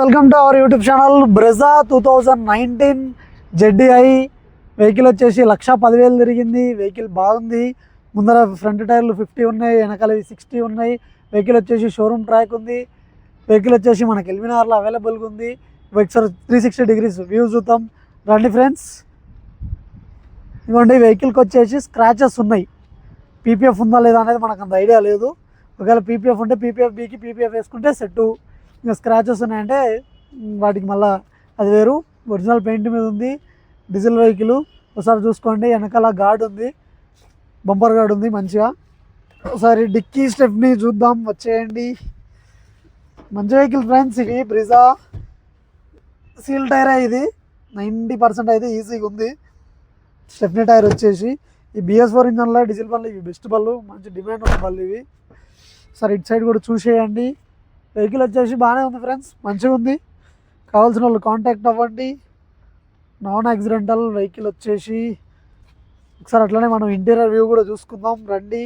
Welcome to our YouTube channel. Brezza 2019 ZDI vehicle వచ్చేసి 1,10,000 తిరిగింది. Vehicle బాగుంది. ముందర ఫ్రంట్ టైర్లు 50 ఉన్నాయి, వెనకాల 60 ఉన్నాయి. వెహికల్ వచ్చేసి షోరూమ్ ట్రాక్ ఉంది. వెహికల్ వచ్చేసి మనకి ఎల్మినార్లో అవైలబుల్గా ఉంది. ఒకసారి 360 డిగ్రీస్ వ్యూ చూద్దాం రండి ఫ్రెండ్స్. ఇవ్వండి, వెహికల్కి వచ్చేసి స్క్రాచెస్ ఉన్నాయి. పీపీఎఫ్ ఉందా లేదా అనేది మనకు అంత ఐడియా లేదు. ఒకవేళ పీపీఎఫ్ ఉంటే పీపీఎఫ్ బీకి పీపీఎఫ్ వేసుకుంటే సెట్టు. ఇంకా స్క్రాచెస్ ఉన్నాయంటే వాటికి మళ్ళీ అది వేరు. ఒరిజినల్ పెయింట్ మీద ఉంది. డీజిల్ వెహికల్ ఒకసారి చూసుకోండి. వెనకాల గార్డ్ ఉంది, బంపర్ గార్డ్ ఉంది మంచిగా. ఒకసారి డిక్కీ స్టెప్ని చూద్దాం, వచ్చేయండి. మంచి వెహికల్ ఫ్రెండ్స్. ఇవి బ్రిజా సీల్ టైర్. ఇది 90% అయితే ఈజీగా ఉంది. స్టెప్నీ టైర్ వచ్చేసి ఈ BS4 ఇంజన్లో డీజిల్ బళ్ళు ఇవి బెస్ట్ బళ్ళు, మంచి డిమాండ్ ఉన్న బళ్ళు ఇవి. సరే ఇటు సైడ్ కూడా చూసేయండి. వెహికల్ వచ్చేసి బాగానే ఉంది ఫ్రెండ్స్, మంచిగా ఉంది. కావాల్సిన వాళ్ళు కాంటాక్ట్ అవ్వండి. నాన్ యాక్సిడెంటల్ వెహికల్ వచ్చేసి. ఒకసారి అట్లనే మనం ఇంటీరియర్ వ్యూ కూడా చూసుకుందాం రండి.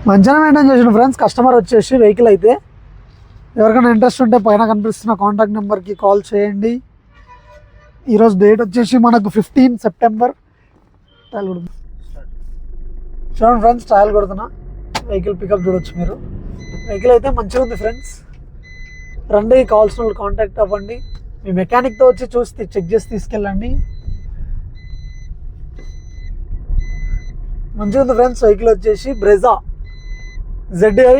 మంచిగా మెయింటైన్ చేసిన ఫ్రెండ్స్. కస్టమర్ వచ్చేసి వెహికల్ అయితే ఎవరికైనా ఇంట్రెస్ట్ ఉంటే పైన కనిపిస్తున్న కాంటాక్ట్ నెంబర్కి కాల్ చేయండి. ఈరోజు డేట్ వచ్చేసి మనకు 15 సెప్టెంబర్. ట్రయల్ కొడుతున్నా చూడండి ఫ్రెండ్స్, ట్రయల్ కొడుతున్నా. వెహికల్ పికప్ చూడవచ్చు మీరు. వెహికల్ అయితే మంచిగా ఉంది ఫ్రెండ్స్. రండి, కావాల్సిన వాళ్ళు కాంటాక్ట్ అవ్వండి. మీ మెకానిక్తో వచ్చి చూసి చెక్ చేసి తీసుకెళ్ళండి. మంచిగా ఉంది ఫ్రెండ్స్. వెహికల్ వచ్చేసి Brezza ZDI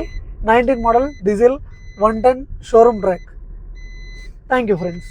19 model diesel 110 showroom track. Thank you friends.